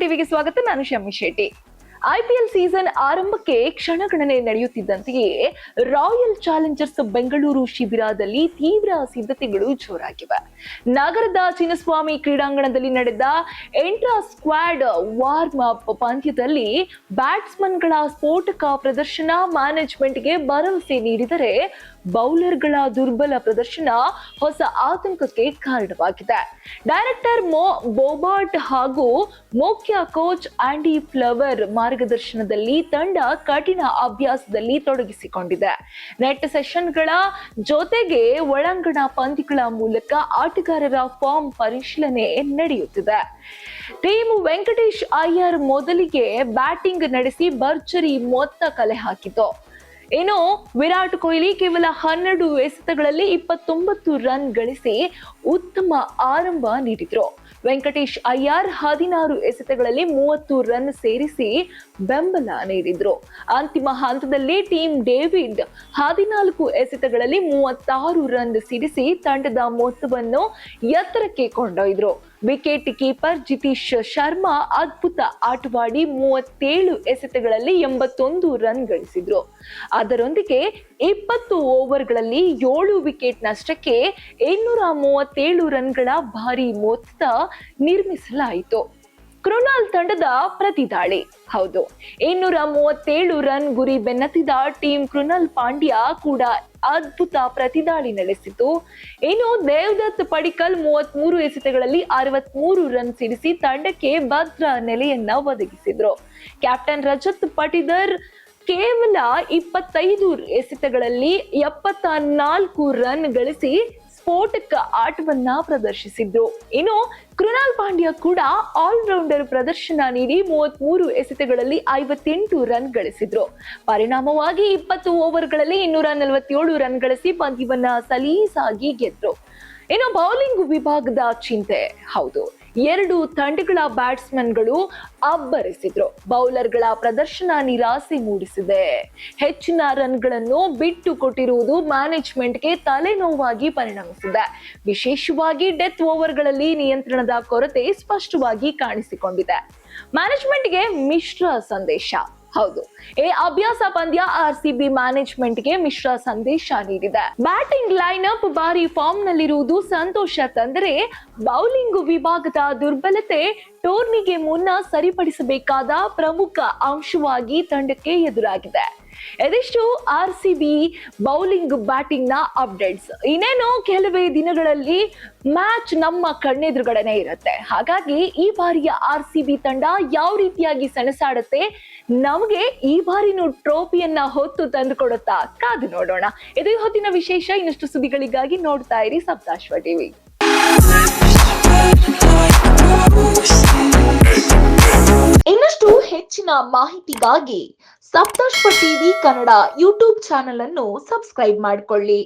ಟಿವಿಗೆ ಸ್ವಾಗತ. ನಾನು ಶಮ್ಮಿ ಶೆಟ್ಟಿ. ಐಪಿಎಲ್ ಸೀಸನ್ ಆರಂಭಕ್ಕೆ ಕ್ಷಣಗಣನೆ ನಡೆಯುತ್ತಿದ್ದಂತೆಯೇ ರಾಯಲ್ ಚಾಲೆಂಜರ್ಸ್ ಬೆಂಗಳೂರು ಶಿಬಿರದಲ್ಲಿ ತೀವ್ರ ಸಿದ್ಧತೆಗಳು ಜೋರಾಗಿವೆ. ನಗರದ ಚಿನ್ನಸ್ವಾಮಿ ಕ್ರೀಡಾಂಗಣದಲ್ಲಿ ನಡೆದ ಎಂಟ್ರಾ ಸ್ಕ್ವಾಡ್ ವಾರ್ಮ್ ಅಪ್ ಪಂದ್ಯದಲ್ಲಿ ಬ್ಯಾಟ್ಸ್ಮನ್ಗಳ ಸ್ಫೋಟಕ ಪ್ರದರ್ಶನ ಮ್ಯಾನೇಜ್ಮೆಂಟ್ಗೆ ಭರವಸೆ ನೀಡಿದರೆ ಬೌಲರ್ಗಳ ದುರ್ಬಲ ಪ್ರದರ್ಶನ ಹೊಸ ಆತಂಕಕ್ಕೆ ಕಾರಣವಾಗಿದೆ. ಡೈರೆಕ್ಟರ್ ಮೋ ಬೋಬಾಟ್ ಹಾಗೂ ಮುಖ್ಯ ಕೋಚ್ ಆಂಡಿ ಫ್ಲವರ್ ಮಾರ್ಗದರ್ಶನದಲ್ಲಿ ತಂಡ ಕಠಿಣ ಅಭ್ಯಾಸದಲ್ಲಿ ತೊಡಗಿಸಿಕೊಂಡಿದೆ. ನೆಟ್ ಸೆಷನ್ಗಳ ಜೊತೆಗೆ ಒಳಾಂಗಣ ಪಂದ್ಯಗಳ ಮೂಲಕ ಆಟಗಾರರ ಫಾರ್ಮ್ ಪರಿಶೀಲನೆ ನಡೆಯುತ್ತಿದೆ. ಟೀಮ್ ವೆಂಕಟೇಶ್ ಅಯ್ಯರ್ ಮೊದಲಿಗೆ ಬ್ಯಾಟಿಂಗ್ ನಡೆಸಿ ಭರ್ಜರಿ ಮೊತ್ತ ಕಲೆ ಹಾಕಿತು. ಇನ್ನು ವಿರಾಟ್ ಕೊಹ್ಲಿ ಕೇವಲ 12 ಎಸೆತಗಳಲ್ಲಿ 29 ರನ್ ಗಳಿಸಿ ಉತ್ತಮ ಆರಂಭ ನೀಡಿದ್ರು. ವೆಂಕಟೇಶ್ ಅಯ್ಯರ್ 16 ಎಸೆತಗಳಲ್ಲಿ 30 ರನ್ ಸೇರಿಸಿ ಬೆಂಬಲ ನೀಡಿದ್ರು. ಅಂತಿಮ ಹಂತದಲ್ಲಿ ಟೀಮ್ ಡೇವಿಡ್ 14 ಎಸೆತಗಳಲ್ಲಿ 36 ರನ್ ಸಿಡಿಸಿ ತಂಡದ ಮೊತ್ತವನ್ನು ಎತ್ತರಕ್ಕೆ ಕೊಂಡೊಯ್ದ್ರು. ವಿಕೆಟ್ ಕೀಪರ್ ಜಿತೀಶ್ ಶರ್ಮಾ ಅದ್ಭುತ ಆಟವಾಡಿ 37 ಎಸೆತಗಳಲ್ಲಿ 81 ರನ್ ಗಳಿಸಿದ್ರು. ಅದರೊಂದಿಗೆ 20 ಓವರ್ಗಳಲ್ಲಿ 7 ವಿಕೆಟ್ ನಷ್ಟಕ್ಕೆ 237 ರನ್ಗಳ ಭಾರಿ ಮೊತ್ತ ನಿರ್ಮಿಸಲಾಯಿತು. ಕೃಣಾಲ್ ತಂಡದ ಪ್ರತಿದಾಳಿ. ಹೌದು, 237 ರನ್ ಗುರಿ ಬೆನ್ನತ್ತಿದ ಟೀಮ್ ಕೃಣಾಲ್ ಪಾಂಡ್ಯ ಕೂಡ ಅದ್ಭುತ ಪ್ರತಿದಾಳಿ ನಡೆಸಿತು. ಇನ್ನು ದೇವದತ್ ಪಡಿಕ್ಕಲ್ 33 ಎಸೆತಗಳಲ್ಲಿ 63 ರನ್ ಸಿಡಿಸಿ ತಂಡಕ್ಕೆ ಭದ್ರ ನೆಲೆಯನ್ನ ಒದಗಿಸಿದ್ರು. ಕ್ಯಾಪ್ಟನ್ ರಜತ್ ಪಟಿದಾರ್ ಕೇವಲ 25 ಎಸೆತಗಳಲ್ಲಿ 74 ರನ್ ಗಳಿಸಿ ಸ್ಫೋಟಕ ಆಟವನ್ನ ಪ್ರದರ್ಶಿಸಿದ್ರು. ಇನ್ನು ಕೃಣಾಲ್ ಪಾಂಡ್ಯ ಕೂಡ ಆಲ್ರೌಂಡರ್ ಪ್ರದರ್ಶನ ನೀಡಿ 33 ಎಸೆತಗಳಲ್ಲಿ 58 ರನ್ ಗಳಿಸಿದ್ರು. ಪರಿಣಾಮವಾಗಿ 20 ಓವರ್ಗಳಲ್ಲಿ 247 ರನ್ ಗಳಿಸಿ ಪಂದ್ಯವನ್ನ ಸಲೀಸಾಗಿ ಗೆದ್ರು. ಇನ್ನು ಬೌಲಿಂಗ್ ವಿಭಾಗದ ಚಿಂತೆ. ಹೌದು, 2 ತಂಡಗಳ ಬ್ಯಾಟ್ಸ್ಮನ್ಗಳು ಅಬ್ಬರಿಸಿದ್ರು. ಬೌಲರ್ಗಳ ಪ್ರದರ್ಶನ ನಿರಾಸೆ ಮೂಡಿಸಿದೆ. ಹೆಚ್ಚಿನ ರನ್ಗಳನ್ನು ಬಿಟ್ಟು ಕೊಟ್ಟಿರುವುದು ಮ್ಯಾನೇಜ್ಮೆಂಟ್ಗೆ ತಲೆನೋವಾಗಿ ಪರಿಣಮಿಸಿದೆ. ವಿಶೇಷವಾಗಿ ಡೆತ್ ಓವರ್ಗಳಲ್ಲಿ ನಿಯಂತ್ರಣದ ಕೊರತೆ ಸ್ಪಷ್ಟವಾಗಿ ಕಾಣಿಸಿಕೊಂಡಿದೆ. ಮ್ಯಾನೇಜ್ಮೆಂಟ್ಗೆ ಮಿಶ್ರ ಸಂದೇಶ. ಹೌದು, ಈ ಅಭ್ಯಾಸ ಪಂದ್ಯ ಆರ್ಸಿಬಿ ಮ್ಯಾನೇಜ್ಮೆಂಟ್ಗೆ ಮಿಶ್ರ ಸಂದೇಶ ನೀಡಿದೆ. ಬ್ಯಾಟಿಂಗ್ ಲೈನ್ಅಪ್ ಭಾರಿ ಫಾರ್ಮ್ ನಲ್ಲಿರುವುದು ಸಂತೋಷ ತಂದರೆ ಬೌಲಿಂಗ್ ವಿಭಾಗದ ದುರ್ಬಲತೆ ಟೂರ್ನಿಗೆ ಮುನ್ನ ಸರಿಪಡಿಸಬೇಕಾದ ಪ್ರಮುಖ ಅಂಶವಾಗಿ ತಂಡಕ್ಕೆ ಎದುರಾಗಿದೆ. ಇದಿಷ್ಟು ಆರ್ಸಿಬಿ ಬೌಲಿಂಗ್ ಬ್ಯಾಟಿಂಗ್ ನ ಅಪ್ಡೇಟ್ಸ್. ಇನ್ನೇನು ಕೆಲವೇ ದಿನಗಳಲ್ಲಿ ಮ್ಯಾಚ್ ನಮ್ಮ ಕಣ್ಣೆದುರುಗಡೆನೆ ಇರುತ್ತೆ. ಹಾಗಾಗಿ ಈ ಬಾರಿಯ ಆರ್ಸಿಬಿ ತಂಡ ಯಾವ ರೀತಿಯಾಗಿ ಸೆಣಸಾಡುತ್ತೆ, ನಮಗೆ ಈ ಬಾರಿನೂ ಟ್ರೋಫಿಯನ್ನ ಹೊತ್ತು ತಂದುಕೊಡುತ್ತಾ ಕಾದು ನೋಡೋಣ. ಇದು ಹೊತ್ತಿನ ವಿಶೇಷ. ಇನ್ನಷ್ಟು ಸುದ್ದಿಗಳಿಗಾಗಿ ನೋಡ್ತಾ ಇರಿ ಸಪ್ತಾಶ್ವ ಟಿವಿ. ಇನ್ನಷ್ಟು ಹೆಚ್ಚಿನ ಮಾಹಿತಿಗಾಗಿ Saptashwa TV Kannada YouTube channel ಅನ್ನು ಸಬ್ಸ್ಕ್ರೈಬ್ ಮಾಡಿಕೊಳ್ಳಿ.